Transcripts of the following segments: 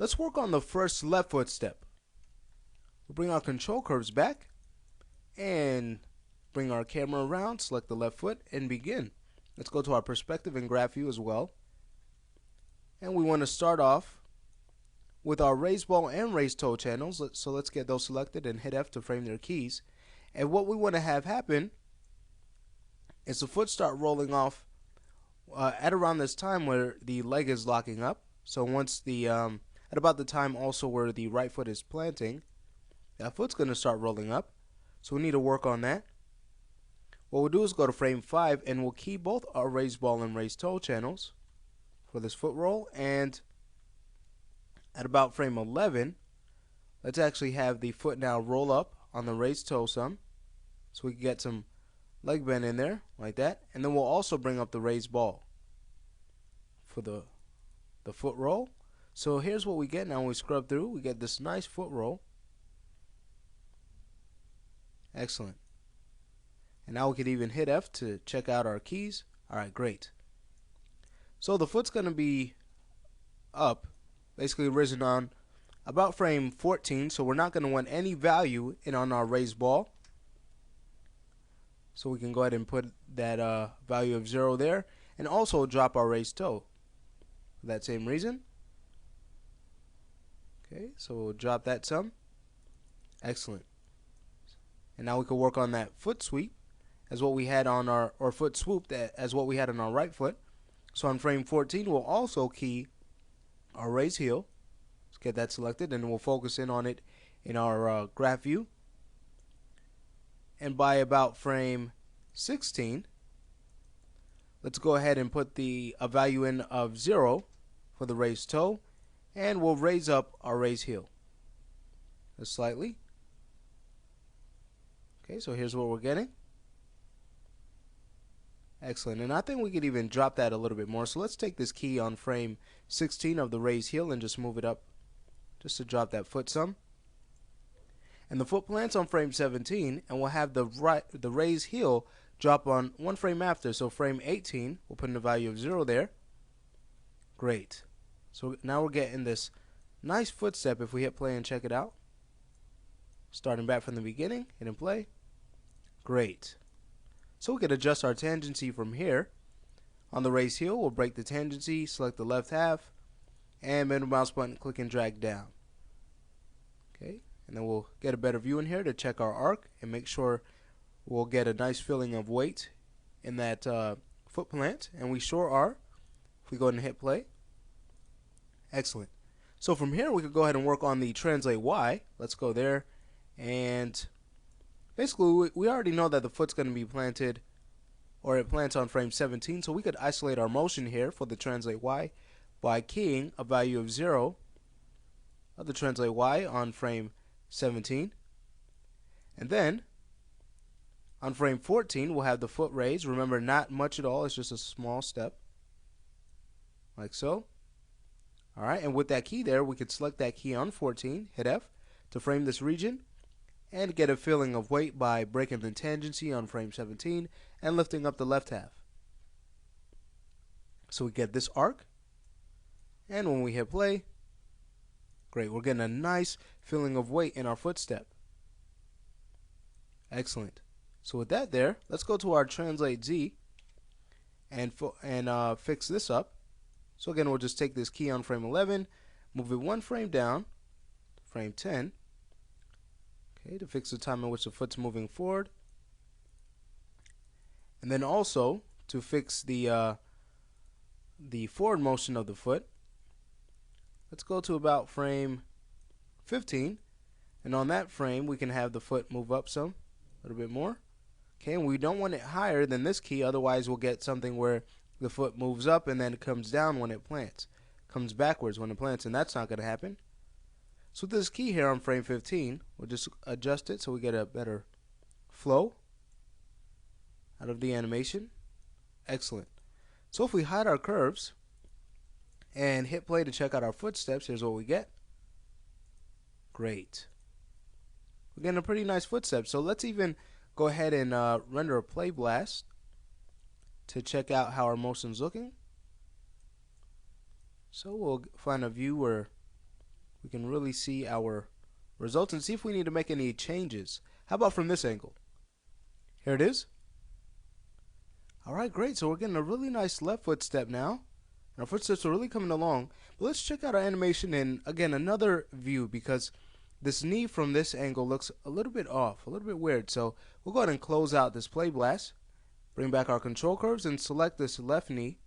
Let's work on the first left foot step. We'll bring our control curves back and bring our camera around, select the left foot, and begin. Let's go to our perspective and graph view as well. And we want to start off with our raise ball and raise toe channels. So let's get those selected and hit F to frame their keys. And what we want to have happen is the foot start rolling off at around this time where the leg is locking up. So once the at about the time also where the right foot is planting, that foot's going to start rolling up. So we need to work on that. What we'll do is go to frame 5 and we'll key both our raise ball and raise toe channels for this foot roll. And at about frame 11, let's actually have the foot now roll up on the raised toe some, so we can get some leg bend in there like that. And then we'll also bring up the raised ball for the foot roll. So here's what we get now when we scrub through. We get this nice foot roll. Excellent. And now we could even hit F to check out our keys. Alright, great. So the foot's going to be up, basically risen on about frame 14, so we're not going to want any value in on our raised ball. So we can go ahead and put that value of 0 there, and also drop our raised toe for that same reason. Okay, so we'll drop that some. Excellent. And now we can work on that foot sweep as what we had on our, or foot swoop as what we had on our right foot. So on frame 14, we'll also key our raise heel. Let's get that selected, and we'll focus in on it in our graph view. And by about frame 16, let's go ahead and put a value in of 0 for the raised toe, and we'll raise up our raise heel just slightly. Okay, so here's what we're getting. Excellent, and I think we could even drop that a little bit more. So let's take this key on frame 16 of the raised heel and just move it up just to drop that foot some. And the foot plants on frame 17, and we'll have the raised heel drop on one frame after. So frame 18, we'll put in a value of 0 there. Great. So now we're getting this nice footstep if we hit play and check it out. Starting back from the beginning, hitting play. Great. So we can adjust our tangency from here. On the raise heel, we'll break the tangency, select the left half, and middle mouse button, click and drag down. Okay, and then we'll get a better view in here to check our arc and make sure we'll get a nice feeling of weight in that foot plant, and we sure are if we go ahead and hit play. Excellent. So from here we could go ahead and work on the translate Y. Let's go there, and basically we already know that the foot's going to be planted, or it plants on frame 17, so we could isolate our motion here for the translate Y by keying a value of 0 of the translate Y on frame 17. And then on frame 14 we'll have the foot raise. Remember, not much at all, it's just a small step like so. Alright, and with that key there, we could select that key on 14, hit F to frame this region, and get a feeling of weight by breaking the tangency on frame 17 and lifting up the left half. So we get this arc, and when we hit play, great, we're getting a nice feeling of weight in our footstep. Excellent. So with that there, let's go to our translate Z and fix this up. So again, we'll just take this key on frame 11, move it one frame down, frame 10, okay, to fix the time in which the foot's moving forward. And then also to fix the forward motion of the foot, let's go to about frame 15, and on that frame we can have the foot move up some, a little bit more. Okay, and we don't want it higher than this key, otherwise we'll get something where the foot moves up and then it comes down when it plants, comes backwards when it plants, and that's not going to happen. So with this key here on frame 15, we'll just adjust it so we get a better flow out of the animation. Excellent. So if we hide our curves and hit play to check out our footsteps, here's what we get. Great. We're getting a pretty nice footstep. So let's even go ahead and render a play blast to check out how our motion's looking. So we'll find a view where we can really see our results and see if we need to make any changes. How about from this angle? Here it is. Alright, great. So we're getting a really nice left footstep now. Our footsteps are really coming along. But let's check out our animation in, again, another view, because this knee from this angle looks a little bit off, a little bit weird. So we'll go ahead and close out this play blast, bring back our control curves, and select this left knee.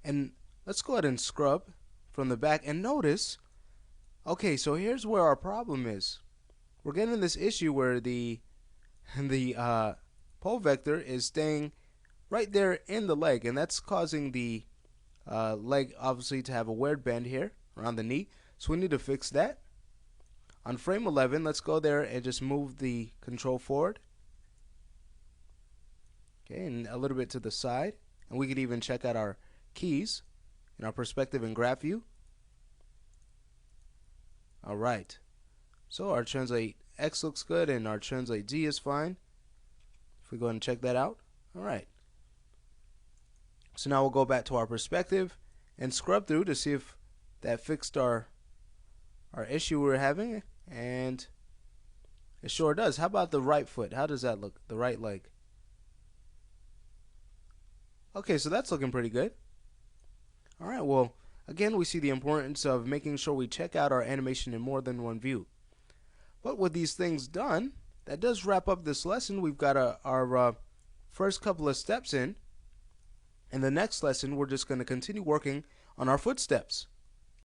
And let's go ahead and scrub from the back. And notice, okay, so here's where our problem is. We're getting this issue where the pole vector is staying right there in the leg, and that's causing the leg obviously to have a weird bend here around the knee. So we need to fix that. On frame 11, let's go there and just move the control forward. Okay, and a little bit to the side. And we could even check out our keys in our perspective and graph view. Alright, so our translate X looks good and our translate Z is fine. If we go ahead and check that out. Alright, so now we'll go back to our perspective and scrub through to see if that fixed our issue we were having, and it sure does. How about the right foot? How does that look? The right leg. Okay, so that's looking pretty good. Alright, well, again, we see the importance of making sure we check out our animation in more than one view. But with these things done, that does wrap up this lesson. We've got our first couple of steps in. In the next lesson, we're just going to continue working on our footsteps.